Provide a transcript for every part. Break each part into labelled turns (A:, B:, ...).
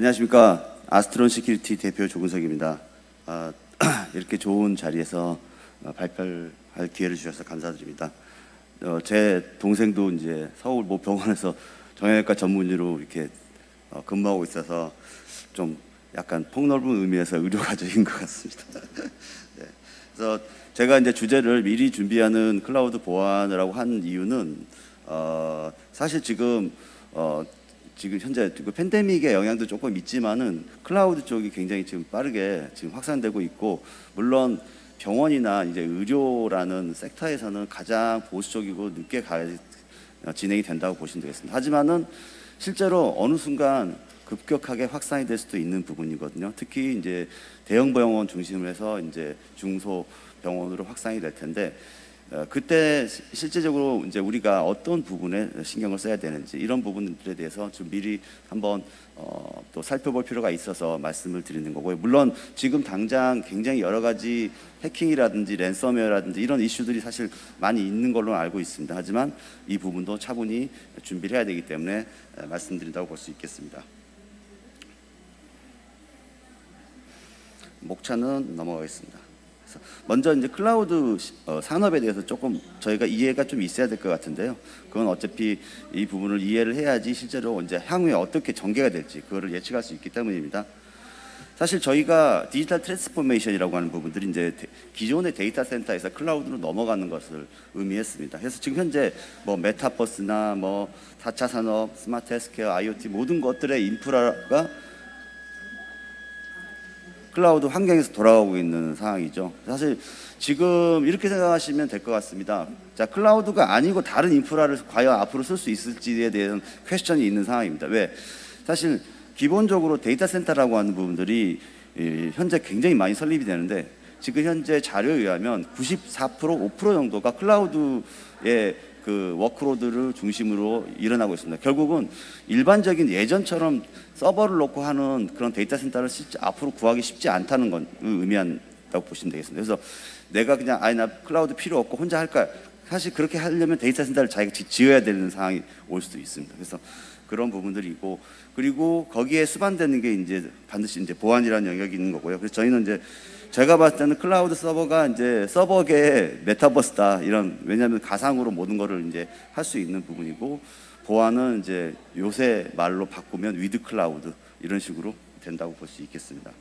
A: 안녕하십니까. 아스트론 시큐리티 대표 조근석입니다. 이렇게 좋은 자리에서 발표할 기회를 주셔서 감사드립니다. 제 동생도 이제 서울 모 병원에서 정형외과 전문의로 이렇게 근무하고 있어서 좀 약간 폭넓은 의미에서 의료가족인 것 같습니다. 네. 그래서 제가 이제 주제를 미리 준비하는 클라우드 보안이라고 한 이유는 사실 지금 현재 그 팬데믹의 영향도 조금 있지만은 클라우드 쪽이 굉장히 지금 빠르게 지금 확산되고 있고, 물론 병원이나 이제 의료라는 섹터에서는 가장 보수적이고 늦게 진행이 된다고 보시면 되겠습니다. 하지만은 실제로 어느 순간 급격하게 확산이 될 수도 있는 부분이거든요. 특히 이제 대형 병원 중심으로 해서 이제 중소 병원으로 확산이 될 텐데, 그때 실제적으로 이제 우리가 어떤 부분에 신경을 써야 되는지 이런 부분들에 대해서 좀 미리 한번 또 살펴볼 필요가 있어서 말씀을 드리는 거고요. 물론 지금 당장 굉장히 여러 가지 해킹이라든지 랜섬웨어라든지 이런 이슈들이 사실 많이 있는 걸로 알고 있습니다. 하지만 이 부분도 차분히 준비를 해야 되기 때문에 말씀드린다고 볼 수 있겠습니다. 목차는 넘어가겠습니다. 먼저 이제 클라우드 산업에 대해서 조금 저희가 이해가 좀 있어야 될 것 같은데요. 그건 어차피 이 부분을 이해를 해야지 실제로 이제 향후에 어떻게 전개가 될지 그거를 예측할 수 있기 때문입니다. 사실 저희가 디지털 트랜스포메이션이라고 하는 부분들이 이제 기존의 데이터 센터에서 클라우드로 넘어가는 것을 의미했습니다. 그래서 지금 현재 뭐 메타버스나 뭐 4차 산업, 스마트 헬스케어, IoT 모든 것들의 인프라가 클라우드 환경에서 돌아가고 있는 상황이죠. 사실 지금 이렇게 생각하시면 될 것 같습니다. 자, 클라우드가 아니고 다른 인프라를 과연 앞으로 쓸 수 있을지에 대한 퀘스천이 있는 상황입니다. 왜? 사실 기본적으로 데이터 센터라고 하는 부분들이 현재 굉장히 많이 설립이 되는데, 지금 현재 자료에 의하면 94%, 5% 정도가 클라우드의 그 워크로드를 중심으로 일어나고 있습니다. 결국은 일반적인 예전처럼 서버를 놓고 하는 그런 데이터 센터를 앞으로 구하기 쉽지 않다는 건 의미한다고 보시면 되겠습니다. 그래서 내가 그냥 나 클라우드 필요 없고 혼자 할까? 사실 그렇게 하려면 데이터 센터를 자기가 지어야 되는 상황이 올 수도 있습니다. 그래서 그런 부분들이 있고, 그리고 거기에 수반되는 게 이제 반드시 이제 보안이라는 영역이 있는 거고요. 그래서 저희는 이제 제가 봤을 때는 클라우드 서버가 이제 서버계의 메타버스다, 이런, 왜냐하면 가상으로 모든 거를 이제 할 수 있는 부분이고, 보안은 이제 요새 말로 바꾸면 위드 클라우드 이런 식으로 된다고 볼 수 있겠습니다.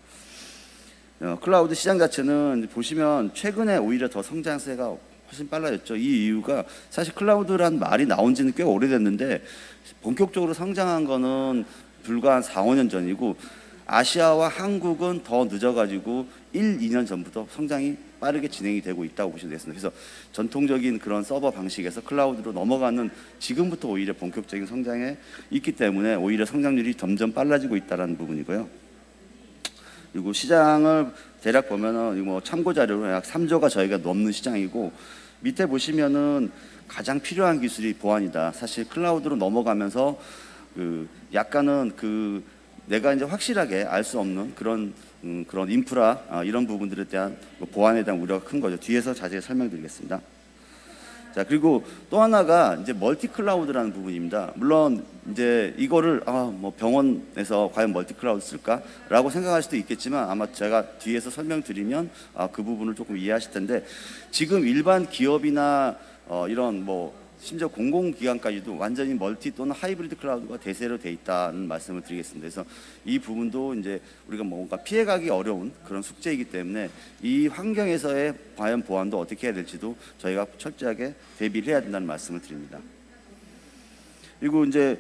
A: 클라우드 시장 자체는 보시면 최근에 오히려 더 성장세가 훨씬 빨라졌죠. 이 이유가 사실 클라우드란 말이 나온 지는 꽤 오래됐는데 본격적으로 성장한 거는 불과 한 4, 5년 전이고, 아시아와 한국은 더 늦어가지고 1, 2년 전부터 성장이 빠르게 진행이 되고 있다고 보시면 되겠습니다. 그래서 전통적인 그런 서버 방식에서 클라우드로 넘어가는 지금부터 오히려 본격적인 성장에 있기 때문에 오히려 성장률이 점점 빨라지고 있다는 부분이고요. 그리고 시장을 대략 보면은 뭐 참고 자료로 약 3조가 저희가 넘는 시장이고, 밑에 보시면은 가장 필요한 기술이 보안이다. 사실 클라우드로 넘어가면서 약간은 내가 이제 확실하게 알 수 없는 그런 인프라 이런 부분들에 대한 보안에 대한 우려가 큰 거죠. 뒤에서 자세히 설명드리겠습니다. 자, 그리고 또 하나가 이제 멀티 클라우드라는 부분입니다. 물론 이제 이거를 뭐 병원에서 과연 멀티 클라우드 쓸까라고 생각할 수도 있겠지만, 아마 제가 뒤에서 설명드리면 그 부분을 조금 이해하실 텐데, 지금 일반 기업이나 이런 뭐 심지어 공공기관까지도 완전히 멀티 또는 하이브리드 클라우드가 대세로 돼 있다는 말씀을 드리겠습니다. 그래서 이 부분도 이제 우리가 뭔가 피해가기 어려운 그런 숙제이기 때문에 이 환경에서의 과연 보안도 어떻게 해야 될지도 저희가 철저하게 대비를 해야 된다는 말씀을 드립니다. 그리고 이제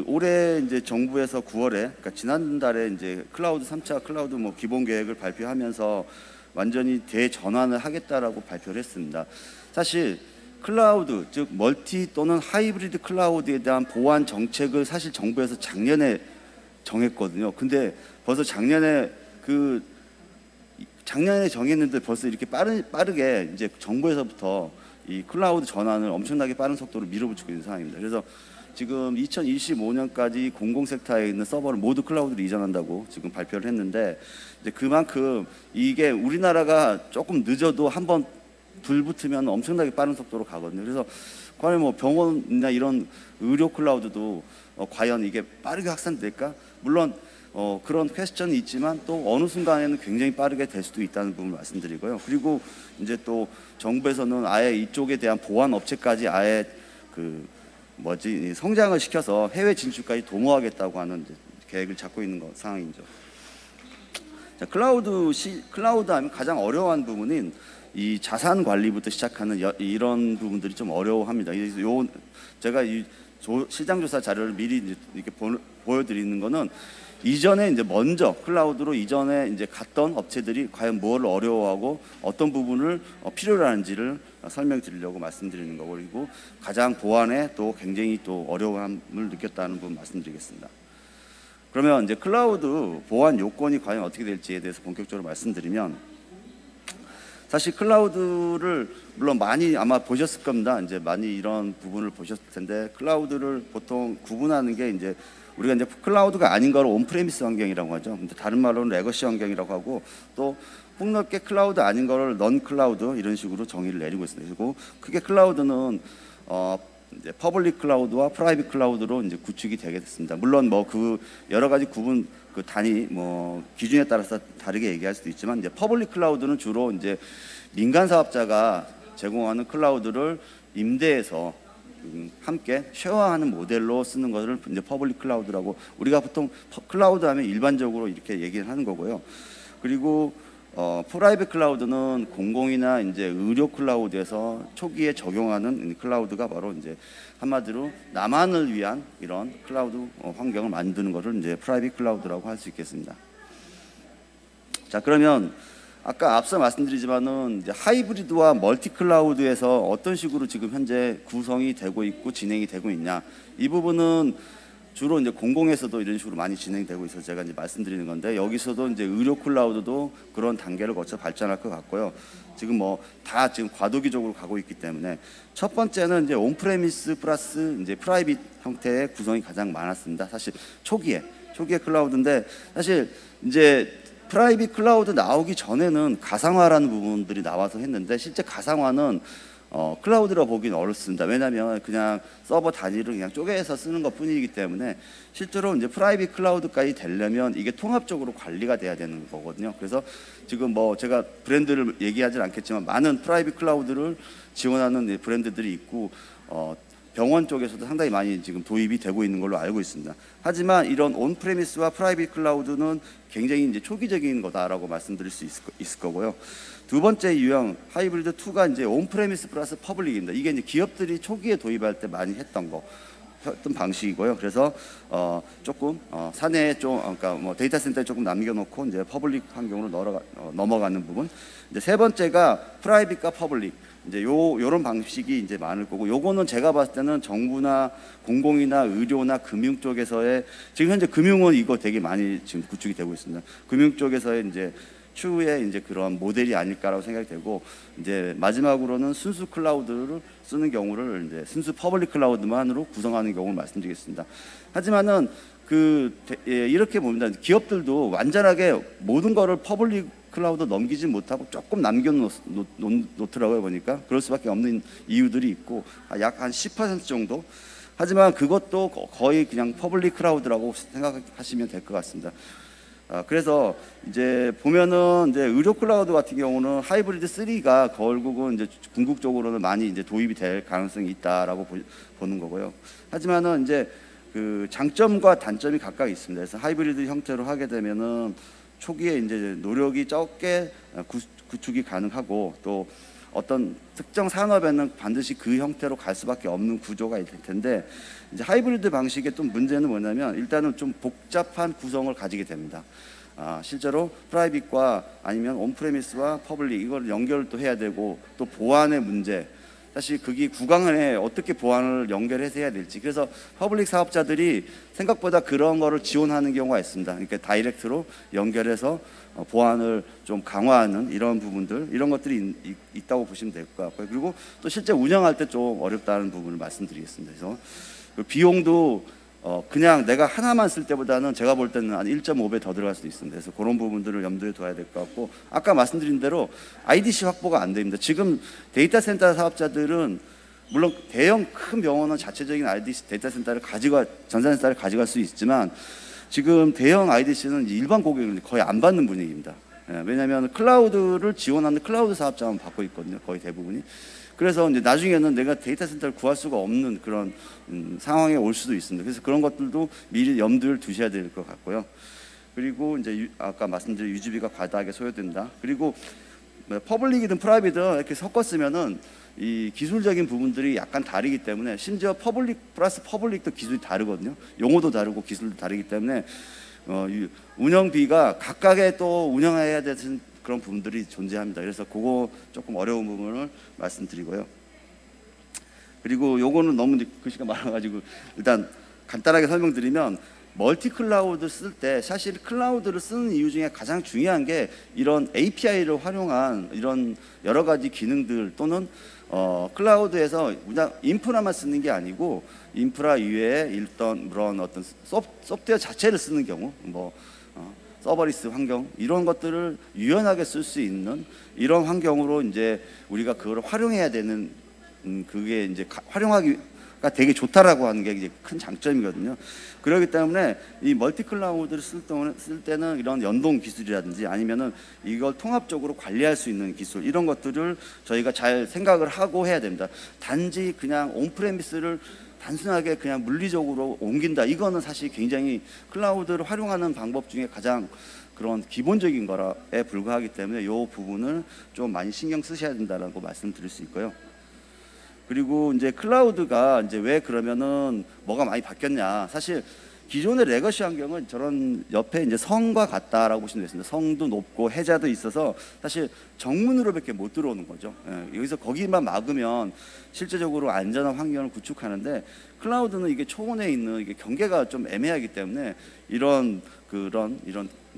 A: 올해 이제 정부에서 9월에, 그러니까 지난달에 이제 클라우드 3차 클라우드 뭐 기본 계획을 발표하면서 완전히 대전환을 하겠다라고 발표를 했습니다. 사실 클라우드, 즉 멀티 또는 하이브리드 클라우드에 대한 보안 정책을 사실 정부에서 작년에 정했거든요. 근데 벌써 작년에 정했는데 벌써 이렇게 빠르게 이제 정부에서부터 이 클라우드 전환을 엄청나게 빠른 속도로 밀어붙이고 있는 상황입니다. 그래서 지금 2025년까지 공공섹터에 있는 서버를 모두 클라우드로 이전한다고 지금 발표를 했는데, 이제 그만큼 이게 우리나라가 조금 늦어도 한번 불 붙으면 엄청나게 빠른 속도로 가거든요. 그래서 과연 뭐 병원이나 이런 의료 클라우드도 과연 이게 빠르게 확산될까? 물론 그런 퀘스천이 있지만 또 어느 순간에는 굉장히 빠르게 될 수도 있다는 부분을 말씀드리고요. 그리고 이제 또 정부에서는 아예 이쪽에 대한 보안 업체까지 아예 성장을 시켜서 해외 진출까지 도모하겠다고 하는 계획을 잡고 있는 상황이죠. 자, 클라우드 하면 가장 어려운 부분인 이 자산 관리부터 시작하는 이런 부분들이 좀 어려워합니다. 제가 이 시장 조사 자료를 미리 이렇게 보여드리는 거는 이전에 이제 먼저 클라우드로 이전에 이제 갔던 업체들이 과연 뭘 어려워하고 어떤 부분을 필요로 하는지를 설명드리려고 말씀드리는 거고, 그리고 가장 보안에 또 굉장히 또 어려움을 느꼈다는 부분 말씀드리겠습니다. 그러면 이제 클라우드 보안 요건이 과연 어떻게 될지에 대해서 본격적으로 말씀드리면, 사실 클라우드를 물론 많이 아마 보셨을 겁니다. 이제 많이 이런 부분을 보셨을 텐데, 클라우드를 보통 구분하는 게 이제 우리가 이제 클라우드가 아닌 걸 온프레미스 환경이라고 하죠. 근데 다른 말로는 레거시 환경이라고 하고, 또 폭넓게 클라우드 아닌 거를 넌 클라우드 이런 식으로 정의를 내리고 있습니다. 그리고 크게 클라우드는 이제 퍼블릭 클라우드와 프라이빗 클라우드로 이제 구축이 되게 됐습니다. 물론 뭐 그 여러 가지 구분 단위 기준에 따라서 다르게 얘기할 수도 있지만, 이제 퍼블릭 클라우드는 주로 이제 민간 사업자가 제공하는 클라우드를 임대해서 함께 쉐어하는 모델로 쓰는 것을 이제 퍼블릭 클라우드라고, 우리가 보통 클라우드 하면 일반적으로 이렇게 얘기를 하는 거고요. 그리고 프라이빗 클라우드는 공공이나 이제 의료 클라우드에서 초기에 적용하는 클라우드가 바로 이제 한마디로 나만을 위한 이런 클라우드 환경을 만드는 것을 이제 프라이빗 클라우드라고 할 수 있겠습니다. 자, 그러면 아까 앞서 말씀드리지만은 이제 하이브리드와 멀티 클라우드에서 어떤 식으로 지금 현재 구성이 되고 있고 진행이 되고 있냐, 이 부분은 주로 이제 공공에서도 이런 식으로 많이 진행되고 있어서 제가 이제 말씀드리는 건데, 여기서도 이제 의료 클라우드도 그런 단계를 거쳐 발전할 것 같고요. 지금 다 지금 과도기적으로 가고 있기 때문에, 첫 번째는 이제 온프레미스 플러스 이제 프라이빗 형태의 구성이 가장 많았습니다. 사실 초기에 클라우드인데, 사실 이제 프라이빗 클라우드 나오기 전에는 가상화라는 부분들이 나와서 했는데, 실제 가상화는 클라우드라 보기는 어렵습니다. 왜냐하면 그냥 서버 단위를 그냥 쪼개서 쓰는 것 뿐이기 때문에, 실제로 이제 프라이빗 클라우드까지 되려면 이게 통합적으로 관리가 돼야 되는 거거든요. 그래서 지금 제가 브랜드를 얘기하진 않겠지만 많은 프라이빗 클라우드를 지원하는 브랜드들이 있고, 병원 쪽에서도 상당히 많이 지금 도입이 되고 있는 걸로 알고 있습니다. 하지만 이런 온프레미스와 프라이빗 클라우드는 굉장히 이제 초기적인 거다라고 말씀드릴 수 있을 거고요. 두 번째 유형 하이브리드 2가 이제 온프레미스 플러스 퍼블릭입니다. 이게 이제 기업들이 초기에 도입할 때 많이 했던 방식이고요. 그래서 조금 사내에 그러니까 데이터 센터에 조금 남겨놓고 이제 퍼블릭 환경으로 넘어가는 부분. 이제 세 번째가 프라이빗과 퍼블릭. 이제 요런 방식이 이제 많을 거고, 요거는 제가 봤을 때는 정부나 공공이나 의료나 금융 쪽에서의, 지금 현재 금융은 이거 되게 많이 지금 구축이 되고 있습니다. 금융 쪽에서의 이제 추후에 이제 그런 모델이 아닐까라고 생각이 되고, 이제 마지막으로는 순수 클라우드를 쓰는 경우를 이제 순수 퍼블릭 클라우드만으로 구성하는 경우를 말씀드리겠습니다. 하지만은 이렇게 봅니다. 기업들도 완전하게 모든 거를 퍼블릭 클라우드 넘기지 못하고 조금 남겨놓더라고요. 보니까 그럴 수밖에 없는 이유들이 있고, 약 한 10% 정도. 하지만 그것도 거의 그냥 퍼블릭 클라우드라고 생각하시면 될 것 같습니다. 그래서 이제 보면은 이제 의료 클라우드 같은 경우는 하이브리드 3가 결국은 이제 궁극적으로는 많이 이제 도입이 될 가능성이 있다라고 보는 거고요. 하지만은 이제 그 장점과 단점이 각각 있습니다. 그래서 하이브리드 형태로 하게 되면은 초기에 이제 노력이 적게 구축이 가능하고, 또 어떤 특정 산업에는 반드시 그 형태로 갈 수밖에 없는 구조가 있을 텐데, 이제 하이브리드 방식의 또 문제는 뭐냐면, 일단은 좀 복잡한 구성을 가지게 됩니다. 실제로 프라이빗과 아니면 온프레미스와 퍼블릭 이걸 연결을 또 해야 되고, 또 보안의 문제, 사실 그게 구강에 어떻게 보안을 연결해서 해야 될지, 그래서 퍼블릭 사업자들이 생각보다 그런 거를 지원하는 경우가 있습니다. 그러니까 다이렉트로 연결해서 보안을 좀 강화하는 이런 부분들, 이런 것들이 있다고 보시면 될 것 같고요. 그리고 또 실제 운영할 때 좀 어렵다는 부분을 말씀드리겠습니다. 그래서 그 비용도 그냥 내가 하나만 쓸 때보다는 제가 볼 때는 한 1.5배 더 들어갈 수도 있습니다. 그래서 그런 부분들을 염두에 둬야 될 것 같고, 아까 말씀드린 대로 IDC 확보가 안 됩니다. 지금 데이터 센터 사업자들은 물론 대형 큰 병원은 자체적인 IDC 데이터 센터를 전산센터를 가져갈 수 있지만, 지금 대형 IDC는 일반 고객을 거의 안 받는 분위기입니다. 왜냐하면 클라우드를 지원하는 클라우드 사업자만 받고 있거든요. 거의 대부분이. 그래서 이제 나중에는 내가 데이터 센터를 구할 수가 없는 그런 상황에 올 수도 있습니다. 그래서 그런 것들도 미리 염두를 두셔야 될 것 같고요. 그리고 이제 아까 말씀드린 유지비가 과다하게 소요된다. 그리고 퍼블릭이든 프라이빗이든 이렇게 섞었으면은 이 기술적인 부분들이 약간 다르기 때문에, 심지어 퍼블릭 플러스 퍼블릭도 기술이 다르거든요. 용어도 다르고 기술도 다르기 때문에 운영비가 각각의 또 운영해야 되는 그런 부분들이 존재합니다. 그래서 그거 조금 어려운 부분을 말씀드리고요. 그리고 요거는 너무 글씨가 많아가지고 일단 간단하게 설명드리면, 멀티 클라우드 쓸 때 사실 클라우드를 쓰는 이유 중에 가장 중요한 게 이런 API를 활용한 이런 여러 가지 기능들, 또는 클라우드에서 그냥 인프라만 쓰는 게 아니고 인프라 이외에 일단 그런 어떤 소프트웨어 자체를 쓰는 경우, 뭐 서버리스 환경 이런 것들을 유연하게 쓸 수 있는 이런 환경으로 이제 우리가 그걸 활용해야 되는, 그게 이제 활용하기가 되게 좋다라고 하는 게 이제 큰 장점이거든요. 그렇기 때문에 이 멀티 클라우드를 쓸 때는 이런 연동 기술이라든지 아니면은 이걸 통합적으로 관리할 수 있는 기술, 이런 것들을 저희가 잘 생각을 하고 해야 됩니다. 단지 그냥 온프레미스를 단순하게 그냥 물리적으로 옮긴다, 이거는 사실 굉장히 클라우드를 활용하는 방법 중에 가장 그런 기본적인 거에 불과하기 때문에 이 부분을 좀 많이 신경 쓰셔야 된다라고 말씀드릴 수 있고요. 그리고 이제 클라우드가 이제 왜 그러면은 뭐가 많이 바뀌었냐? 사실 기존의 레거시 환경은 저런 옆에 이제 성과 같다라고 보시면 되겠습니다. 성도 높고 해자도 있어서 사실 정문으로밖에 못 들어오는 거죠. 여기서 거기만 막으면 실제적으로 안전한 환경을 구축하는데, 클라우드는 이게 초원에 있는 이게 경계가 좀 애매하기 때문에 이런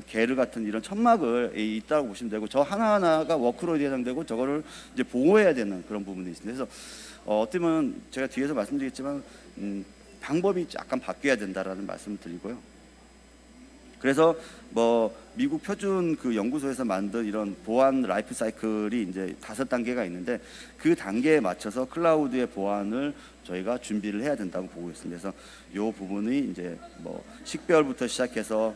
A: 게르 같은 이런 천막을 있다고 보시면 되고, 저 하나하나가 워크로드에 해당되고 저거를 이제 보호해야 되는 그런 부분이 있습니다. 그래서 어떻게 보면 제가 뒤에서 말씀드리겠지만 방법이 약간 바뀌어야 된다라는 말씀을 드리고요. 그래서 뭐 미국 표준 그 연구소에서 만든 이런 보안 라이프 사이클이 이제 5단계가 있는데, 그 단계에 맞춰서 클라우드의 보안을 저희가 준비를 해야 된다고 보고 있습니다. 그래서 이 부분이 이제 뭐 식별부터 시작해서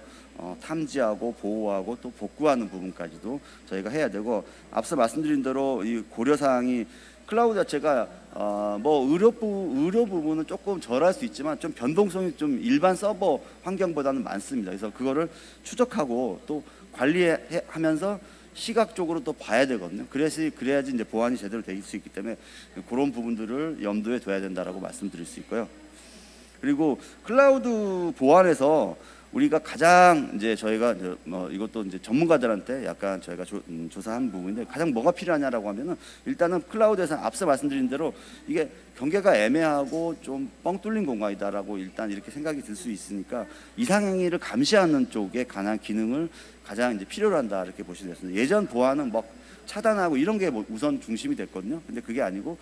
A: 탐지하고 보호하고 또 복구하는 부분까지도 저희가 해야 되고, 앞서 말씀드린 대로 이 고려사항이 클라우드 자체가 뭐 의료 부분은 조금 덜할 수 있지만 좀 변동성이 좀 일반 서버 환경보다는 많습니다. 그래서 그거를 추적하고 또 관리하면서 시각적으로 또 봐야 되거든요. 그래야지 이제 보안이 제대로 될 수 있기 때문에 그런 부분들을 염두에 둬야 된다라고 말씀드릴 수 있고요. 그리고 클라우드 보안에서 우리가 가장 이제 저희가 이것도 이제 전문가들한테 약간 저희가 조사한 부분인데, 가장 뭐가 필요하냐라고 하면은, 일단은 클라우드에서 앞서 말씀드린 대로 이게 경계가 애매하고 좀 뻥 뚫린 공간이다라고 일단 이렇게 생각이 들 수 있으니까 이상행위를 감시하는 쪽에 관한 기능을 가장 이제 필요로 한다, 이렇게 보시면 되겠습니다. 예전 보안은 뭐 차단하고 이런 게 우선 중심이 됐거든요. 근데 그게 아니고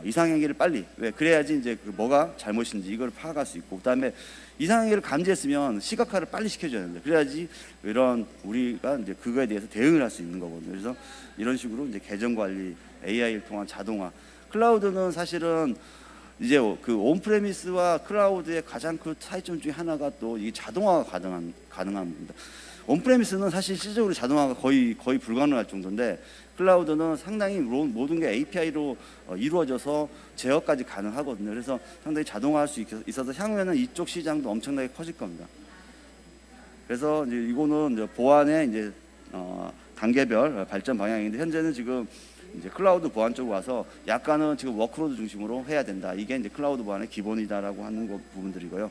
A: 이상행위를 빨리, 그래야지 이제 뭐가 잘못인지 이걸 파악할 수 있고, 그다음에 이상행위를 감지했으면 시각화를 빨리 시켜줘야 됩니다. 그래야지 이런 우리가 이제 그거에 대해서 대응을 할 수 있는 거거든요. 그래서 이런 식으로 이제 계정 관리, AI를 통한 자동화. 클라우드는 사실은 이제 그 온프레미스와 클라우드의 가장 그 차이점 중에 하나가 또 이 자동화가 가능합니다. 온프레미스는 사실 실질적으로 자동화가 거의 불가능할 정도인데, 클라우드는 상당히 모든 게 API로 이루어져서 제어까지 가능하거든요. 그래서 상당히 자동화할 수 있어서 향후에는 이쪽 시장도 엄청나게 커질 겁니다. 그래서 이제 이거는 이제 보안의 이제 단계별 발전 방향인데, 현재는 지금 이제 클라우드 보안 쪽으로 와서 약간은 지금 워크로드 중심으로 해야 된다. 이게 이제 클라우드 보안의 기본이다라고 하는 부분들이고요.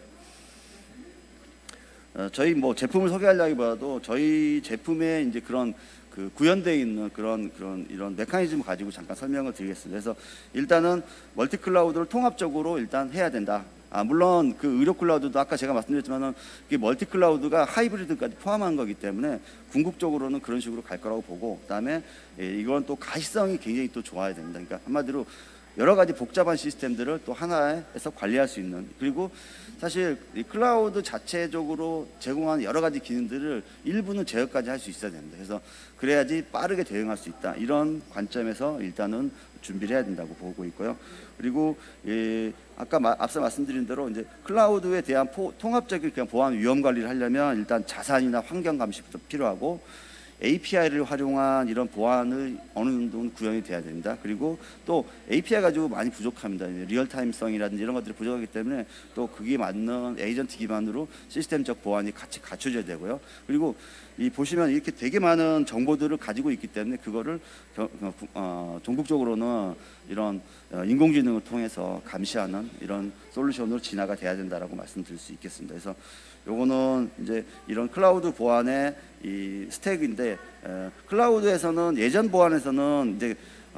A: 저희 뭐 제품을 소개하려기보다도 저희 제품에 이제 그런 그 구현되어 있는 그런 이런 메커니즘을 가지고 잠깐 설명을 드리겠습니다. 그래서 일단은 멀티 클라우드를 통합적으로 일단 해야 된다. 물론 그 의료 클라우드도 아까 제가 말씀드렸지만은 이게 멀티 클라우드가 하이브리드까지 포함한 거기 때문에 궁극적으로는 그런 식으로 갈 거라고 보고, 그다음에 이건 또 가시성이 굉장히 또 좋아야 됩니다. 그러니까 한마디로 여러 가지 복잡한 시스템들을 또 하나에서 관리할 수 있는, 그리고 사실 이 클라우드 자체적으로 제공하는 여러 가지 기능들을 일부는 제어까지 할 수 있어야 됩니다. 그래서 그래야지 빠르게 대응할 수 있다, 이런 관점에서 일단은 준비를 해야 된다고 보고 있고요. 그리고 아까 앞서 말씀드린 대로 이제 클라우드에 대한 통합적인 그냥 보안 위험 관리를 하려면 일단 자산이나 환경 감시부터 필요하고, API를 활용한 이런 보안을 어느 정도는 구현이 돼야 됩니다. 그리고 또 API 가지고 많이 부족합니다. 리얼타임성이라든지 이런 것들이 부족하기 때문에 또 그게 맞는 에이전트 기반으로 시스템적 보안이 같이 갖춰져야 되고요. 그리고 보시면 이렇게 되게 많은 정보들을 가지고 있기 때문에 그거를 전국적으로는 이런 인공지능을 통해서 감시하는 이런 솔루션으로 진화가 돼야 된다라고 말씀드릴 수 있겠습니다. 그래서 요거는 이제 이런 클라우드 보안의 이 스택인데, 클라우드에서는 예전 보안에서는 이제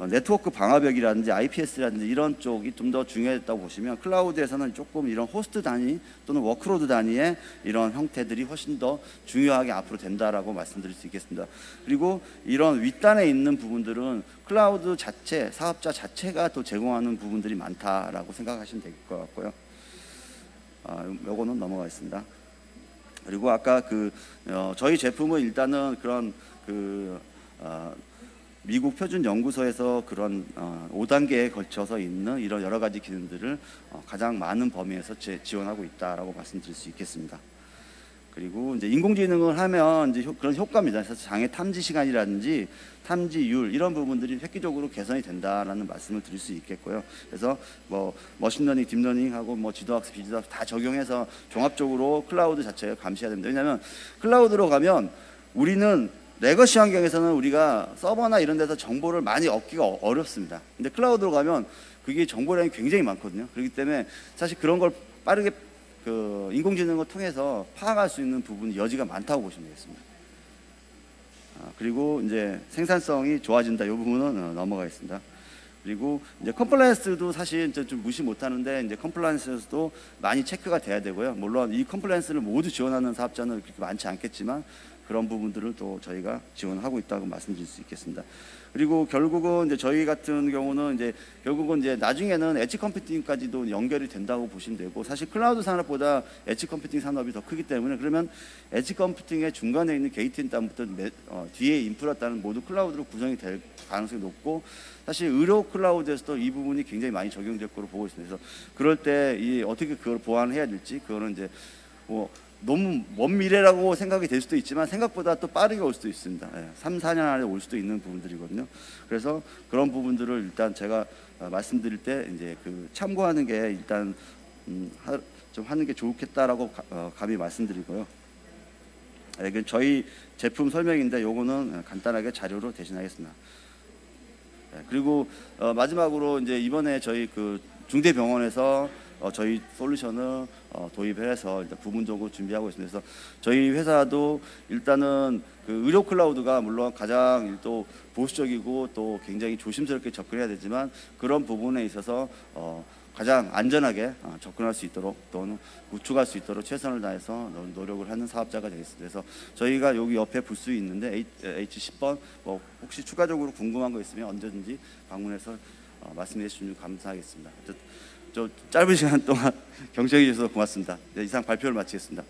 A: 네트워크 방화벽이라든지 IPS라든지 이런 쪽이 좀 더 중요했다고 보시면, 클라우드에서는 조금 이런 호스트 단위 또는 워크로드 단위의 이런 형태들이 훨씬 더 중요하게 앞으로 된다라고 말씀드릴 수 있겠습니다. 그리고 이런 윗단에 있는 부분들은 클라우드 자체, 사업자 자체가 또 제공하는 부분들이 많다라고 생각하시면 될 것 같고요. 요거는 넘어가겠습니다. 그리고 아까 저희 제품은 일단은 그런 미국 표준 연구소에서 그런 5단계에 걸쳐서 있는 이런 여러 가지 기능들을 가장 많은 범위에서 지원하고 있다라고 말씀드릴 수 있겠습니다. 그리고 이제 인공지능을 하면 이제 그런 효과입니다. 그래서 장애 탐지 시간이라든지 탐지율 이런 부분들이 획기적으로 개선이 된다라는 말씀을 드릴 수 있겠고요. 그래서 뭐 머신러닝, 딥러닝하고 뭐 지도학습, 비지도학습 다 적용해서 종합적으로 클라우드 자체를 감시해야 됩니다. 왜냐하면 클라우드로 가면 우리는 레거시 환경에서는 우리가 서버나 이런 데서 정보를 많이 얻기가 어렵습니다. 근데 클라우드로 가면 그게 정보량이 굉장히 많거든요. 그렇기 때문에 사실 그런 걸 빠르게 인공지능을 통해서 파악할 수 있는 부분이 여지가 많다고 보시면 되겠습니다. 그리고 이제 생산성이 좋아진다, 이 부분은 넘어가겠습니다. 그리고 이제 컴플라이언스도 사실 이제 좀 무시 못하는데, 이제 컴플라이언스도 많이 체크가 돼야 되고요. 물론 이 컴플라이언스를 모두 지원하는 사업자는 그렇게 많지 않겠지만 그런 부분들을 또 저희가 지원하고 있다고 말씀드릴 수 있겠습니다. 그리고 결국은 이제 저희 같은 경우는 이제 결국은 이제 나중에는 엣지 컴퓨팅까지도 연결이 된다고 보시면 되고, 사실 클라우드 산업보다 엣지 컴퓨팅 산업이 더 크기 때문에, 그러면 엣지 컴퓨팅의 중간에 있는 게이트인 땅부터 뒤에 인프라 땅은 모두 클라우드로 구성이 될 가능성이 높고, 사실 의료 클라우드에서도 이 부분이 굉장히 많이 적용될 거로 보고 있습니다. 그래서 그럴 때 어떻게 그걸 보완해야 될지, 그거는 이제 너무 먼 미래라고 생각이 될 수도 있지만 생각보다 또 빠르게 올 수도 있습니다. 3, 4년 안에 올 수도 있는 부분들이거든요. 그래서 그런 부분들을 일단 제가 말씀드릴 때 이제 참고하는 게 일단 좀 하는 게 좋겠다라고 감히 말씀드리고요. 이건 저희 제품 설명인데 요거는 간단하게 자료로 대신하겠습니다. 그리고 마지막으로 이제 이번에 저희 중대병원에서 저희 솔루션을 도입을 해서 일단 부분적으로 준비하고 있습니다. 그래서 저희 회사도 일단은 의료 클라우드가 물론 가장 또 보수적이고 또 굉장히 조심스럽게 접근해야 되지만, 그런 부분에 있어서 가장 안전하게 접근할 수 있도록 또는 구축할 수 있도록 최선을 다해서 노력을 하는 사업자가 되겠습니다. 그래서 저희가 여기 옆에 부스 있는데 H10번 혹시 추가적으로 궁금한 거 있으면 언제든지 방문해서 말씀해 주시면 감사하겠습니다. 저 짧은 시간 동안 경청해 주셔서 고맙습니다. 이상 발표를 마치겠습니다.